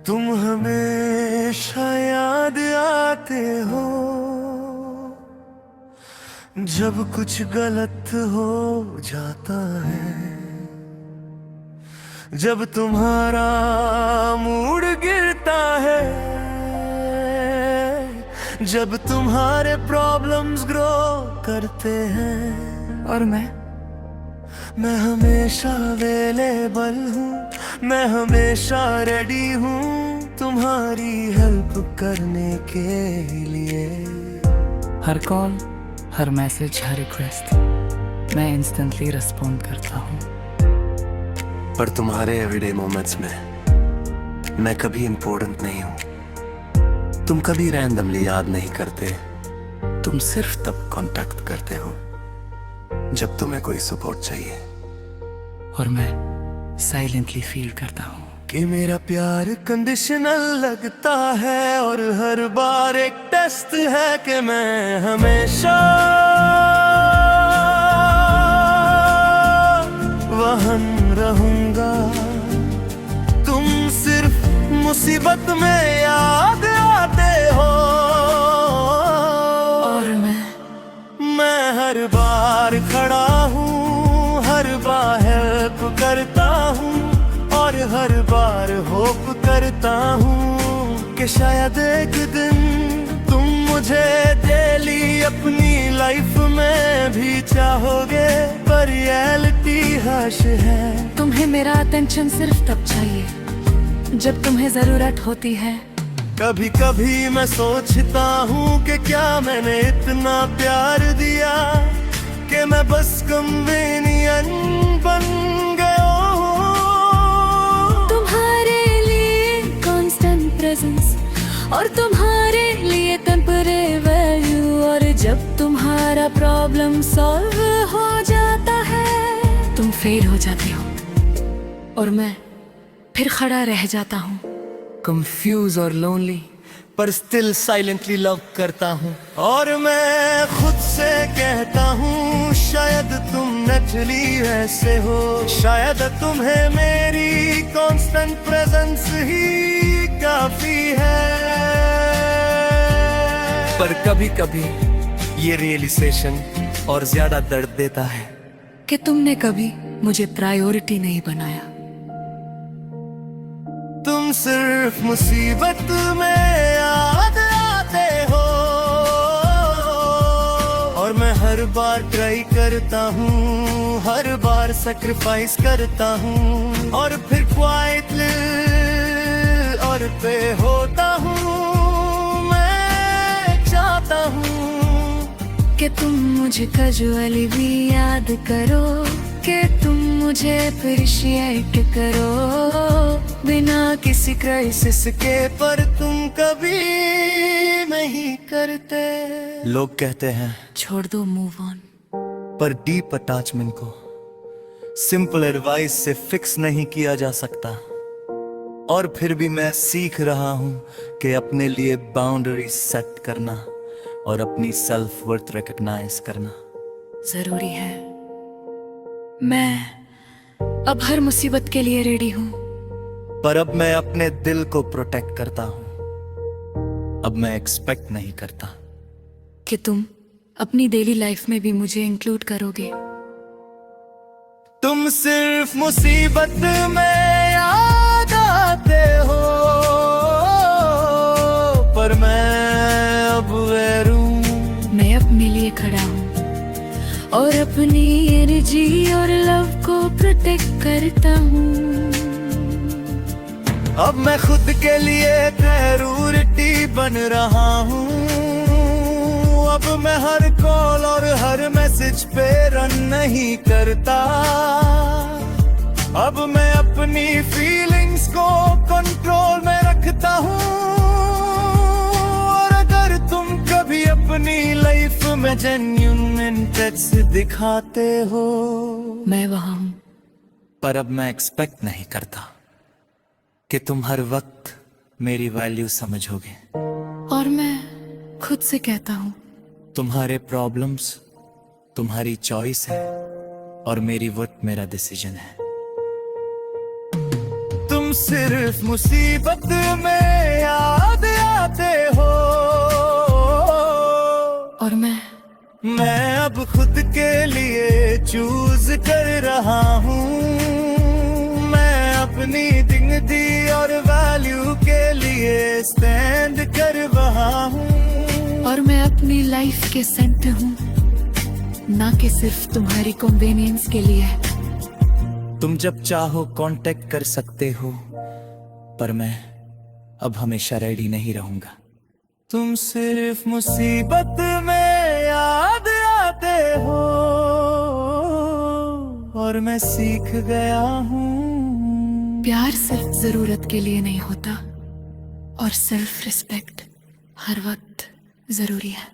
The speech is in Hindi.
तुम हमेशा याद आते हो जब कुछ गलत हो जाता है, जब तुम्हारा मूड गिरता है, जब तुम्हारे प्रॉब्लम्स ग्रो करते हैं। और मैं हमेशा अवेलेबल हूँ, मैं हमेशा रेडी हूँ तुम्हारी हेल्प करने के लिए। हर कॉल, हर मैसेज, हर रिक्वेस्ट मैं इंस्टेंटली रिस्पॉन्ड करता हूँ। पर तुम्हारे एवरीडे मोमेंट्स में मैं कभी इम्पोर्टेंट नहीं हूँ। तुम कभी रैंडमली याद नहीं करते। तुम सिर्फ तब कांटेक्ट करते हो जब तुम्हें कोई सपोर्ट चाहिए। और मैं साइलेंटली फील करता हूँ कि मेरा प्यार कंडीशनल लगता है और हर बार एक टेस्ट है कि मैं हमेशा वहन रहूंगा। तुम सिर्फ मुसीबत में याद आते हो और मैं हर बार खड़ा हूँ, हर बार हेल्प करता हूँ और हर बार होप करता हूँ कि शायद एक दिन तुम मुझे डेली अपनी लाइफ में भी चाहोगे। पर रियलिटी हर्ष है। तुम्हें मेरा अटेंशन सिर्फ तब चाहिए जब तुम्हें जरूरत होती है। कभी कभी मैं सोचता हूँ कि क्या मैंने इतना प्यार दिया कि मैं बस कन्वीनियंट बन गया हूँ। तुम्हारे लिए कांस्टेंट प्रेजेंस और तुम्हारे लिए टेम्परेरी वैल्यू। और जब तुम्हारा प्रॉब्लम सॉल्व हो जाता है तुम फेल हो जाते हो और मैं फिर खड़ा रह जाता हूँ, कंफ्यूज और लोनली, पर स्टिल साइलेंटली लव करता हूँ। और मैं खुद से कहता हूँ शायद तुम नेचुरली वैसे हो, शायद तुम्हें मेरी कांस्टेंट प्रेजेंस ही काफी है। पर कभी कभी ये रियलाइजेशन और ज्यादा दर्द देता है कि तुमने कभी मुझे प्रायोरिटी नहीं बनाया। तुम सिर्फ मुसीबत में याद आते हो और मैं हर बार ट्राई करता हूँ, हर बार सैक्रिफाइस करता हूँ और फिर क्वाइटली और पे होता हूँ। मैं चाहता हूँ कि तुम मुझे कैजुअली भी याद करो, कि तुम मुझे अप्रिशिएट करो बिना किसी क्राइसिस के। पर तुम कभी नहीं करते। लोग कहते हैं छोड़ दो, मूव ऑन, पर डीप अटैचमेंट को सिंपल एडवाइस से फिक्स नहीं किया जा सकता। और फिर भी मैं सीख रहा हूँ कि अपने लिए बाउंड्री सेट करना और अपनी सेल्फ वर्थ रिकॉग्नाइज करना जरूरी है। मैं अब हर मुसीबत के लिए रेडी हूँ। पर अब मैं अपने दिल को प्रोटेक्ट करता हूँ। अब मैं एक्सपेक्ट नहीं करता कि तुम अपनी डेली लाइफ में भी मुझे इंक्लूड करोगे। तुम सिर्फ मुसीबत में याद आते हो पर मैं अब वेरू। मैं अपने लिए खड़ा हूँ और अपनी एनर्जी और लव को प्रोटेक्ट करता हूँ। अब मैं खुद के लिए प्रायोरिटी बन रहा हूँ। अब मैं हर कॉल और हर मैसेज पे रन नहीं करता। अब मैं अपनी फीलिंग्स को कंट्रोल में रखता हूँ। और अगर तुम कभी अपनी लाइफ में जेन्युइन इंटरेस्ट दिखाते हो मैं वहाँ हूँ। पर अब मैं एक्सपेक्ट नहीं करता कि तुम हर वक्त मेरी वैल्यू समझोगे। और मैं खुद से कहता हूँ तुम्हारे प्रॉब्लम्स तुम्हारी चॉइस है और मेरी वोट मेरा डिसीजन है। तुम सिर्फ मुसीबत में याद आते हो और मैं अब खुद के लिए चूज कर रहा हूँ। मैं अपनी डिग्निटी और वैल्यू के लिए स्टैंड कर रहा हूँ। और मैं अपनी लाइफ के सेंटर हूँ, ना कि सिर्फ तुम्हारी कन्वीनियंस के लिए। तुम जब चाहो कांटेक्ट कर सकते हो, पर मैं अब हमेशा रेडी नहीं रहूंगा। तुम सिर्फ मुसीबत में याद आते हो और मैं सीख गया हूँ। प्यार सिर्फ जरूरत के लिए नहीं होता और सेल्फ रिस्पेक्ट हर वक्त जरूरी है।